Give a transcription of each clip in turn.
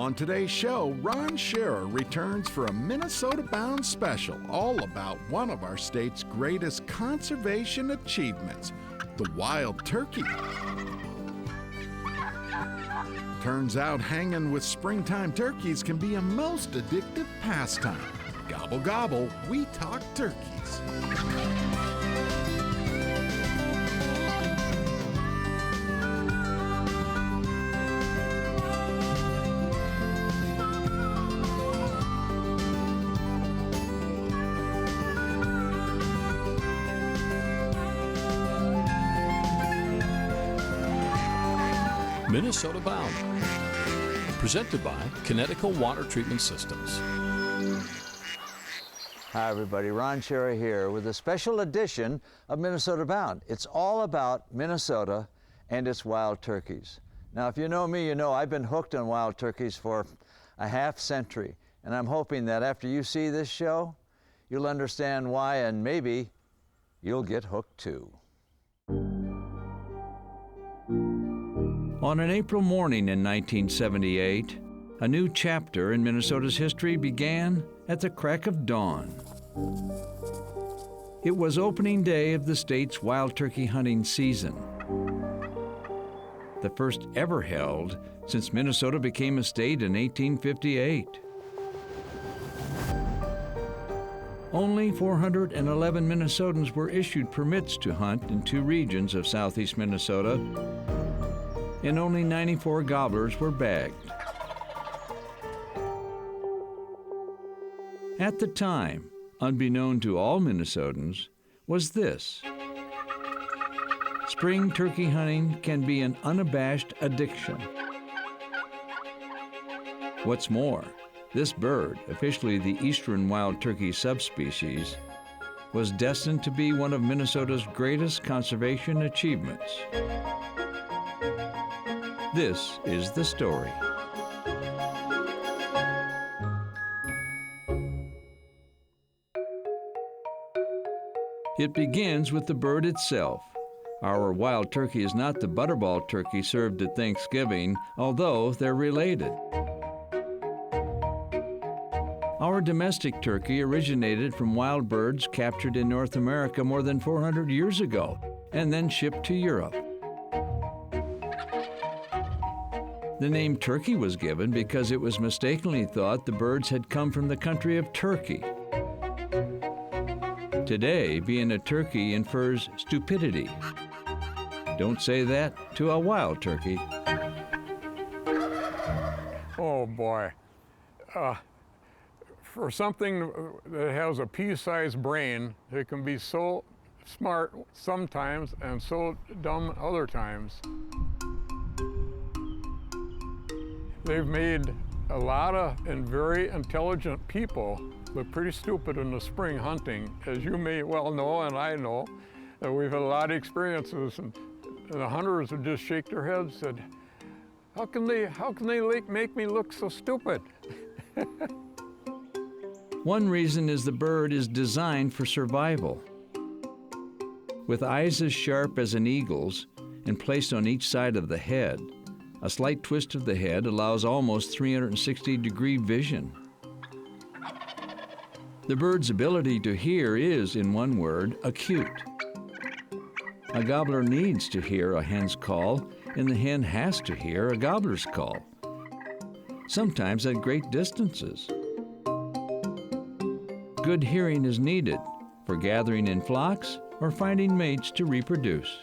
On today's show, Ron Scherer returns for a Minnesota-bound special all about one of our state's greatest conservation achievements, the wild turkey. Turns out hanging with springtime turkeys can be a most addictive pastime. Gobble gobble, we talk turkeys. Minnesota Bound, presented by Connecticut Water Treatment Systems. Hi everybody, Ron Scherer here with a special edition of Minnesota Bound. It's all about Minnesota and its wild turkeys. Now if you know me, you know I've been hooked on wild turkeys for a half century, and I'm hoping that after you see this show, you'll understand why, and maybe you'll get hooked too. On an April morning in 1978, a new chapter in Minnesota's history began at the crack of dawn. It was opening day of the state's wild turkey hunting season, the first ever held since Minnesota became a state in 1858. Only 411 Minnesotans were issued permits to hunt in two regions of southeast Minnesota, and only 94 gobblers were bagged. At the time, unbeknown to all Minnesotans, was this: spring turkey hunting can be an unabashed addiction. What's more, this bird, officially the eastern wild turkey subspecies, was destined to be one of Minnesota's greatest conservation achievements. This is the story. It begins with the bird itself. Our wild turkey is not the butterball turkey served at Thanksgiving, although they're related. Our domestic turkey originated from wild birds captured in North America more than 400 years ago and then shipped to Europe. The name turkey was given because it was mistakenly thought the birds had come from the country of Turkey. Today, being a turkey infers stupidity. Don't say that to a wild turkey. Oh boy. For something that has a pea-sized brain, it can be so smart sometimes and so dumb other times. They've made a lot of and very intelligent people look pretty stupid in the spring hunting, as you may well know and I know. We've had a lot of experiences, and the hunters would just shake their heads and said, how can they make me look so stupid? One reason is the bird is designed for survival. With eyes as sharp as an eagle's and placed on each side of the head, a slight twist of the head allows almost 360-degree vision. The bird's ability to hear is, in one word, acute. A gobbler needs to hear a hen's call, and the hen has to hear a gobbler's call, sometimes at great distances. Good hearing is needed for gathering in flocks or finding mates to reproduce.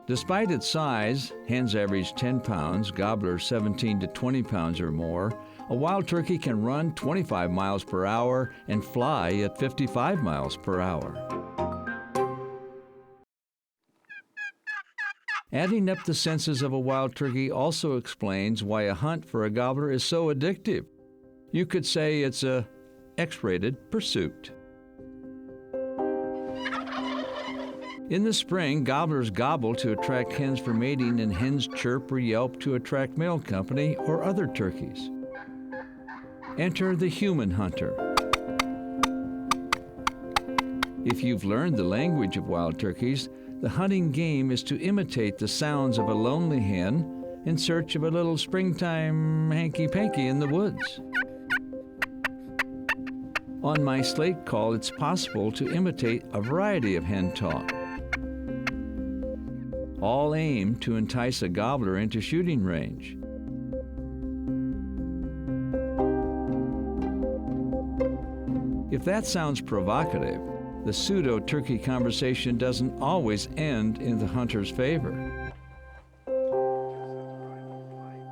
Despite its size, hens average 10 pounds, gobblers 17 to 20 pounds or more, a wild turkey can run 25 miles per hour and fly at 55 miles per hour. Adding up the senses of a wild turkey also explains why a hunt for a gobbler is so addictive. You could say it's a X-rated pursuit. In the spring, gobblers gobble to attract hens for mating, and hens chirp or yelp to attract male company or other turkeys. Enter the human hunter. If you've learned the language of wild turkeys, the hunting game is to imitate the sounds of a lonely hen in search of a little springtime hanky-panky in the woods. On my slate call, it's possible to imitate a variety of hen talk, all aimed to entice a gobbler into shooting range. If that sounds provocative, the pseudo-turkey conversation doesn't always end in the hunter's favor.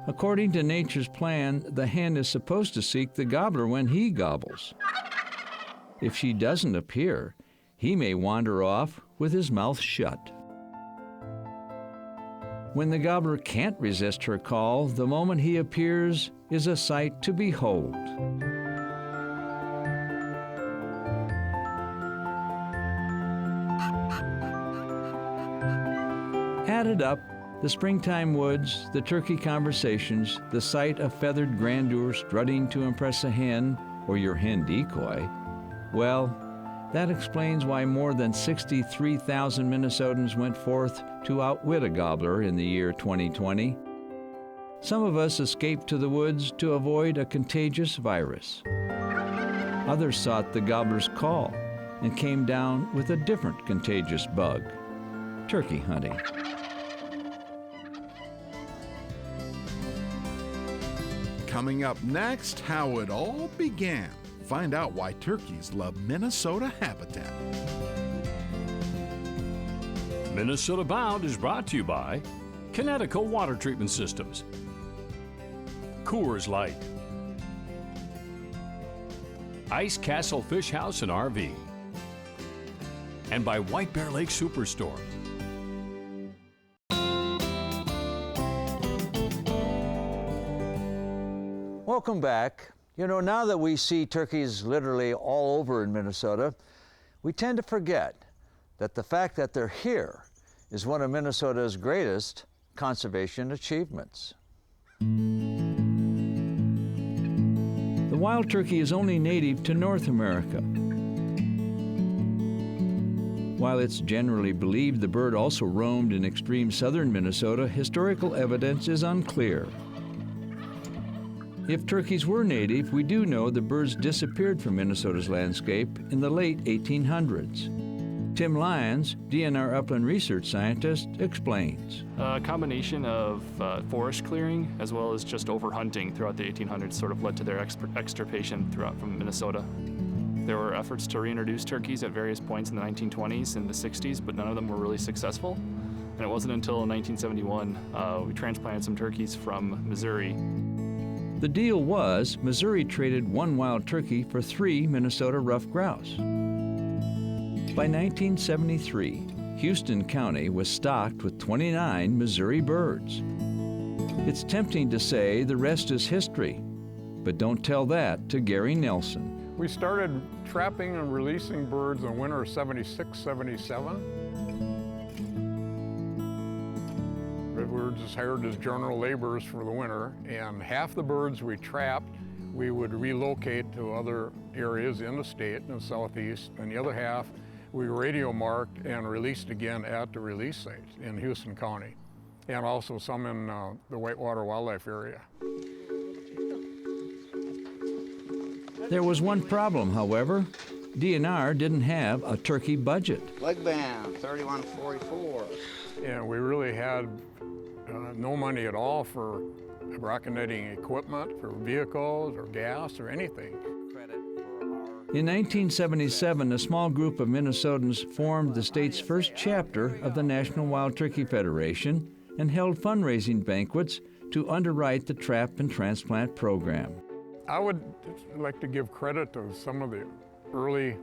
According to nature's plan, the hen is supposed to seek the gobbler when he gobbles. If she doesn't appear, he may wander off with his mouth shut. When the gobbler can't resist her call, the moment he appears is a sight to behold. Added up, the springtime woods, the turkey conversations, the sight of feathered grandeur strutting to impress a hen or your hen decoy, well, that explains why more than 63,000 Minnesotans went forth to outwit a gobbler in the year 2020. Some of us escaped to the woods to avoid a contagious virus. Others sought the gobbler's call and came down with a different contagious bug, turkey hunting. Coming up next, how it all began. Find out why turkeys love Minnesota habitat. Minnesota Bound is brought to you by Connecticut Water Treatment Systems, Coors Light, Ice Castle Fish House and RV, and by White Bear Lake Superstore. Welcome back. You know, now that we see turkeys literally all over in Minnesota, we tend to forget that the fact that they're here is one of Minnesota's greatest conservation achievements. The wild turkey is only native to North America. While it's generally believed the bird also roamed in extreme southern Minnesota, historical evidence is unclear. If turkeys were native, we do know the birds disappeared from Minnesota's landscape in the late 1800s. Tim Lyons, DNR Upland research scientist, explains. A combination of forest clearing as well as just overhunting throughout the 1800s sort of led to their extirpation throughout from Minnesota. There were efforts to reintroduce turkeys at various points in the 1920s and the 60s, but none of them were really successful. And it wasn't until 1971 we transplanted some turkeys from Missouri. The deal was Missouri traded one wild turkey for 3 Minnesota ruffed grouse. By 1973, Houston County was stocked with 29 Missouri birds. It's tempting to say the rest is history, but don't tell that to Gary Nelson. We started trapping and releasing birds in winter of 76, 77. We were just hired as general laborers for the winter, and half the birds we trapped, we would relocate to other areas in the state, in the southeast, and the other half we radio marked and released again at the release site in Houston County, and also some in the Whitewater Wildlife area. There was one problem, however. DNR didn't have a turkey budget. Leg band, 3144. And we really had no money at all for rocket netting equipment, for vehicles or gas or anything. In 1977, a small group of Minnesotans formed the state's first chapter of the National Wild Turkey Federation and held fundraising banquets to underwrite the trap and transplant program. I would like to give credit to some of the early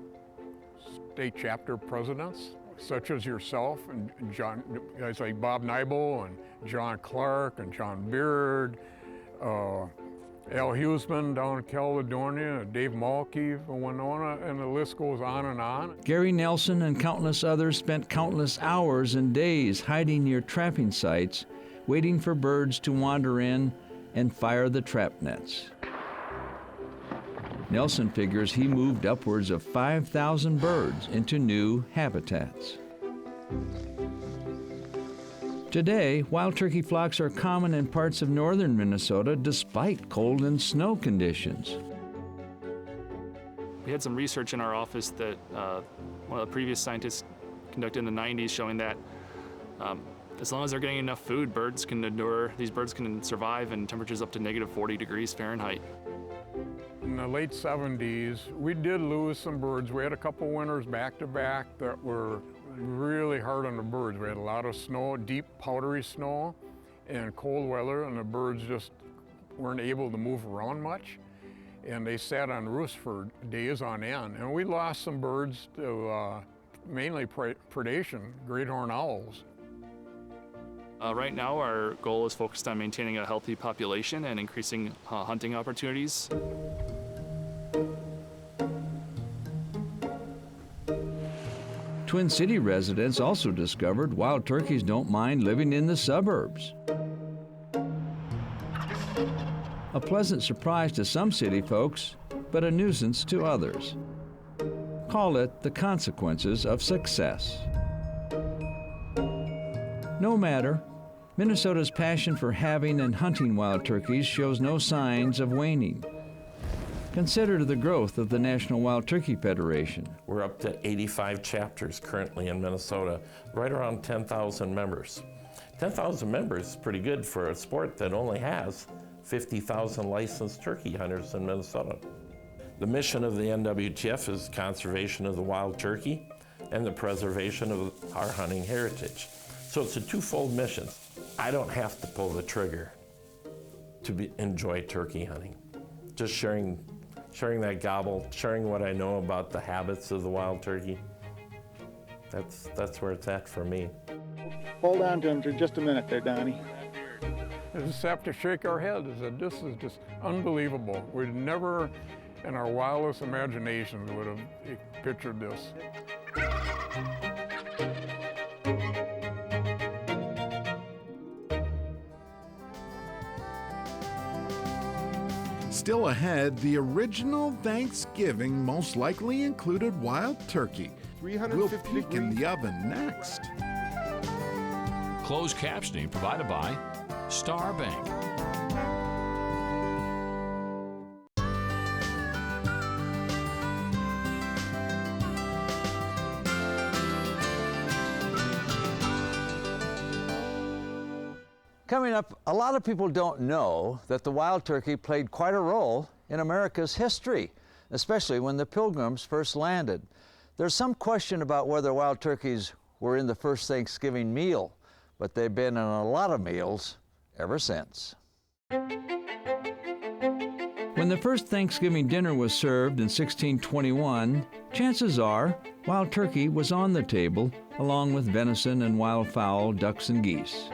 state chapter presidents, such as yourself and John, guys like Bob Nibel and John Clark and John Beard, Al Huseman down in Caledonia, Dave Malke from Winona, and the list goes on and on. Gary Nelson and countless others spent countless hours and days hiding near trapping sites, waiting for birds to wander in and fire the trap nets. Nelson figures he moved upwards of 5,000 birds into new habitats. Today, wild turkey flocks are common in parts of northern Minnesota despite cold and snow conditions. We had some research in our office that one of the previous scientists conducted in the 90s showing that as long as they're getting enough food, these birds can survive in temperatures up to -40 degrees Fahrenheit. In the late 70s, we did lose some birds. We had a couple winters back to back that were really hard on the birds. We had a lot of snow, deep powdery snow, and cold weather, and the birds just weren't able to move around much. And they sat on roosts for days on end. And we lost some birds to mainly predation, great horned owls. Right now, our goal is focused on maintaining a healthy population and increasing hunting opportunities. Twin City residents also discovered wild turkeys don't mind living in the suburbs. A pleasant surprise to some city folks, but a nuisance to others. Call it the consequences of success. No matter, Minnesota's passion for having and hunting wild turkeys shows no signs of waning. Consider the growth of the National Wild Turkey Federation. We're up to 85 chapters currently in Minnesota, right around 10,000 members. 10,000 members is pretty good for a sport that only has 50,000 licensed turkey hunters in Minnesota. The mission of the NWTF is conservation of the wild turkey and the preservation of our hunting heritage. So it's a twofold mission. I don't have to pull the trigger to enjoy turkey hunting. Just sharing that gobble, sharing what I know about the habits of the wild turkey. That's where it's at for me. Hold on to him for just a minute there, Donnie. We just have to shake our heads and say, this is just unbelievable. We'd never, in our wildest imaginations, would have pictured this. Still ahead, the original Thanksgiving most likely included wild turkey. We'll peek in the oven next. Closed captioning provided by Star Bank. Coming up, a lot of people don't know that the wild turkey played quite a role in America's history, especially when the Pilgrims first landed. There's some question about whether wild turkeys were in the first Thanksgiving meal, but they've been in a lot of meals ever since. When the first Thanksgiving dinner was served in 1621, chances are wild turkey was on the table, along with venison and wild fowl, ducks and geese.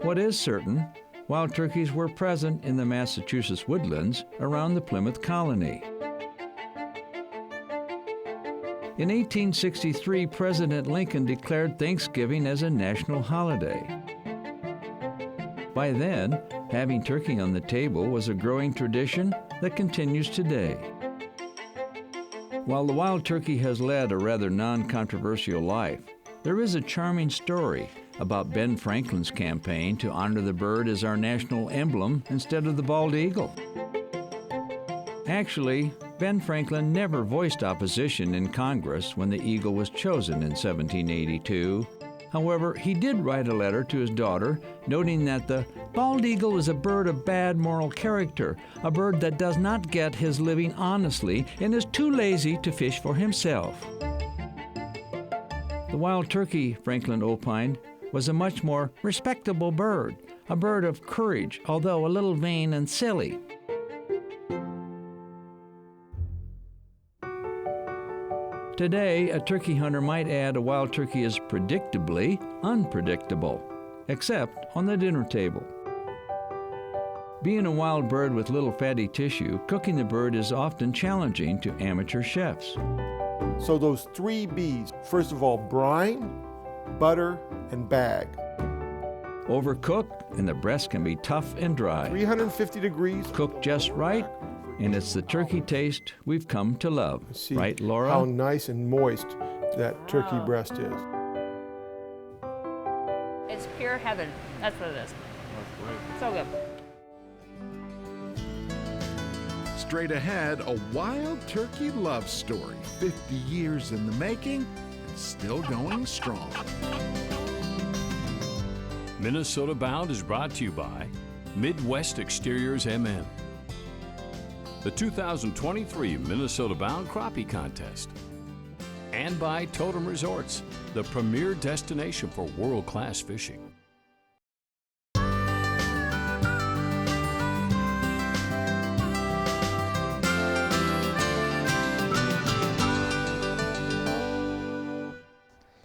What is certain, wild turkeys were present in the Massachusetts woodlands around the Plymouth colony. In 1863, President Lincoln declared Thanksgiving as a national holiday. By then, having turkey on the table was a growing tradition that continues today. While the wild turkey has led a rather non-controversial life, there is a charming story about Ben Franklin's campaign to honor the bird as our national emblem instead of the bald eagle. Actually, Ben Franklin never voiced opposition in Congress when the eagle was chosen in 1782. However, he did write a letter to his daughter noting that the bald eagle is a bird of bad moral character, a bird that does not get his living honestly and is too lazy to fish for himself. The wild turkey, Franklin opined, was a much more respectable bird, a bird of courage, although a little vain and silly. Today, a turkey hunter might add a wild turkey is predictably unpredictable, except on the dinner table. Being a wild bird with little fatty tissue, cooking the bird is often challenging to amateur chefs. So those 3 B's, first of all, brine, butter, and bag. Overcook, and the breast can be tough and dry. 350 degrees. Cooked just right, and it's the turkey taste we've come to love. See right, Laura? how nice and moist that turkey breast is. heaven. That's what it is. So good. Straight ahead, a wild turkey love story, 50 years in the making and still going strong. Minnesota Bound is brought to you by Midwest Exteriors MN, the 2023 Minnesota Bound Crappie Contest, and by Totem Resorts, the premier destination for world-class fishing.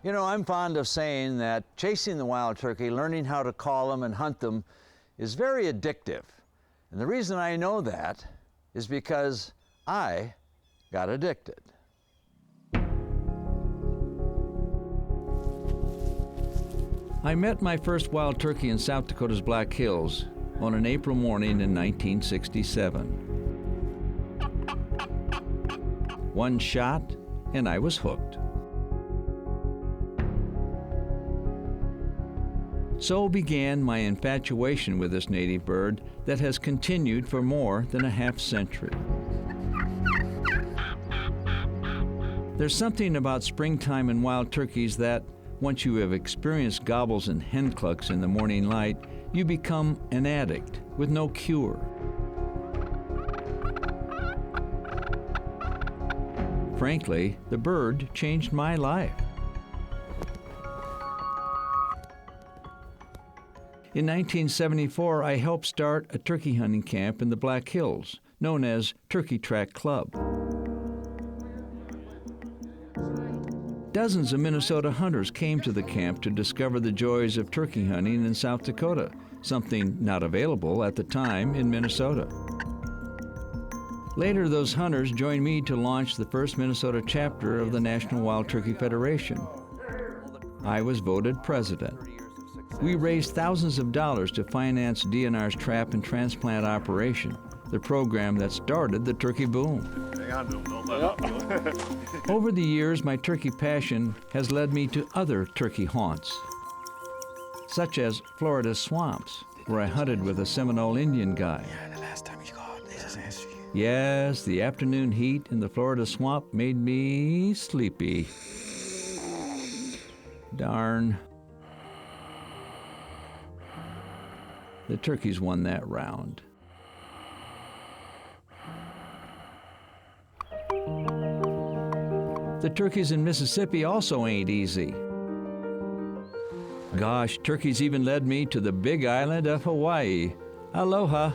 You know, I'm fond of saying that chasing the wild turkey, learning how to call them and hunt them, is very addictive. And the reason I know that is because I got addicted. I met my first wild turkey in South Dakota's Black Hills on an April morning in 1967. One shot, and I was hooked. So began my infatuation with this native bird that has continued for more than a half century. There's something about springtime and wild turkeys that, once you have experienced gobbles and hen clucks in the morning light, you become an addict with no cure. Frankly, the bird changed my life. In 1974, I helped start a turkey hunting camp in the Black Hills, known as Turkey Track Club. Dozens of Minnesota hunters came to the camp to discover the joys of turkey hunting in South Dakota, something not available at the time in Minnesota. Later, those hunters joined me to launch the first Minnesota chapter of the National Wild Turkey Federation. I was voted president. We raised thousands of dollars to finance DNR's trap and transplant operation, the program that started the turkey boom. Over the years, my turkey passion has led me to other turkey haunts, such as Florida's swamps, where I hunted with a Seminole Indian guide. Yes, the afternoon heat in the Florida swamp made me sleepy. Darn. The turkeys won that round. The turkeys in Mississippi also ain't easy. Gosh, turkeys even led me to the big island of Hawaii. Aloha.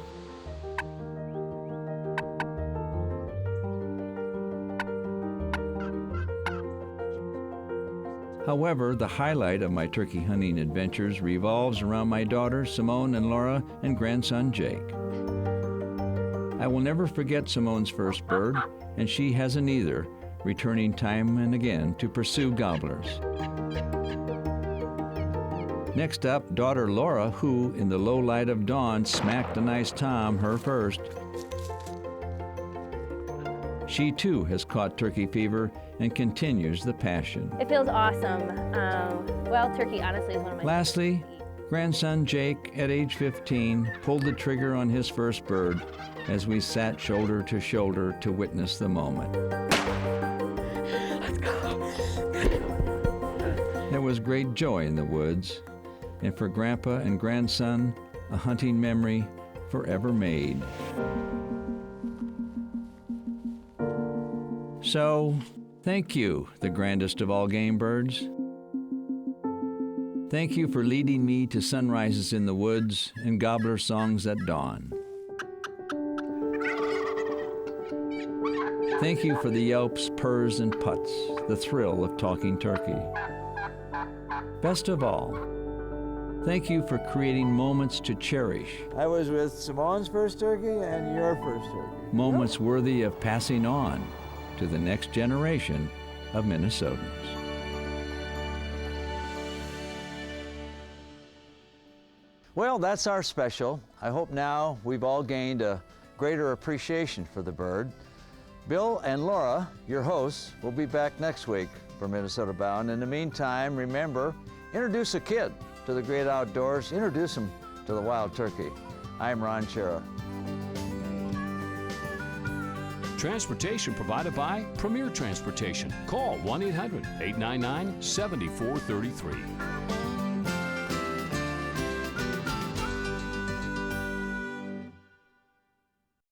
However, the highlight of my turkey hunting adventures revolves around my daughters Simone and Laura and grandson Jake. I will never forget Simone's first bird, and she hasn't either, returning time and again to pursue gobblers. Next up, daughter Laura, who, in the low light of dawn, smacked a nice tom, her first. She too has caught turkey fever and continues the passion. It feels awesome. Wild turkey, honestly, is one of my Lastly, grandson Jake, at age 15, pulled the trigger on his first bird as we sat shoulder to shoulder to witness the moment. Let's go. There was great joy in the woods, and for Grandpa and grandson, a hunting memory forever made. So, thank you, the grandest of all game birds. Thank you for leading me to sunrises in the woods and gobbler songs at dawn. Thank you for the yelps, purrs, and putts, the thrill of talking turkey. Best of all, thank you for creating moments to cherish. I was with Simone's first turkey and your first turkey. Moments worthy of passing on to the next generation of Minnesotans. Well, that's our special. I hope now we've all gained a greater appreciation for the bird. Bill and Laura, your hosts, will be back next week for Minnesota Bound. In the meantime, remember, introduce a kid to the great outdoors, introduce them to the wild turkey. I'm Ron Schara. Transportation provided by Premier Transportation. Call 1-800-899-7433.